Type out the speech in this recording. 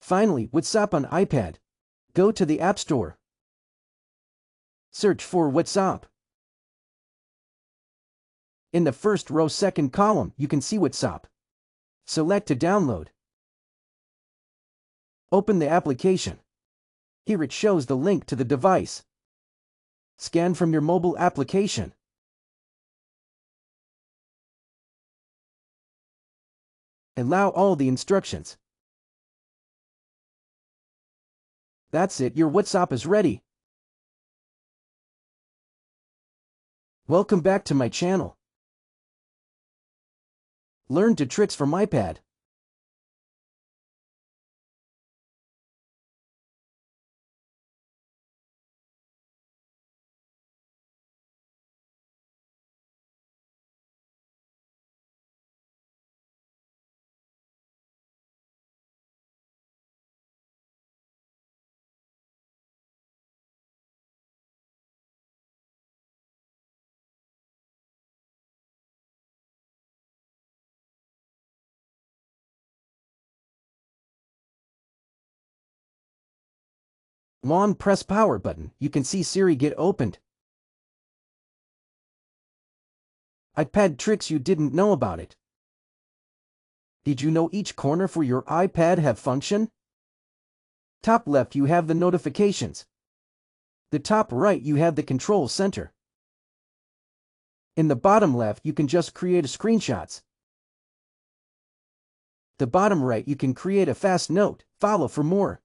Finally, WhatsApp on iPad. Go to the App Store. Search for WhatsApp. In the first row second column, you can see WhatsApp. Select to download. Open the application. Here it shows the link to the device. Scan from your mobile application. Allow all the instructions. That's it, your WhatsApp is ready. Welcome back to my channel. Learn to tricks from iPad. Long press power button, you can see Siri get opened. iPad tricks you didn't know about it. Did you know each corner for your iPad have function? Top left you have the notifications. The top right you have the control center. In the bottom left you can just create a screenshots. The bottom right you can create a fast note, follow for more.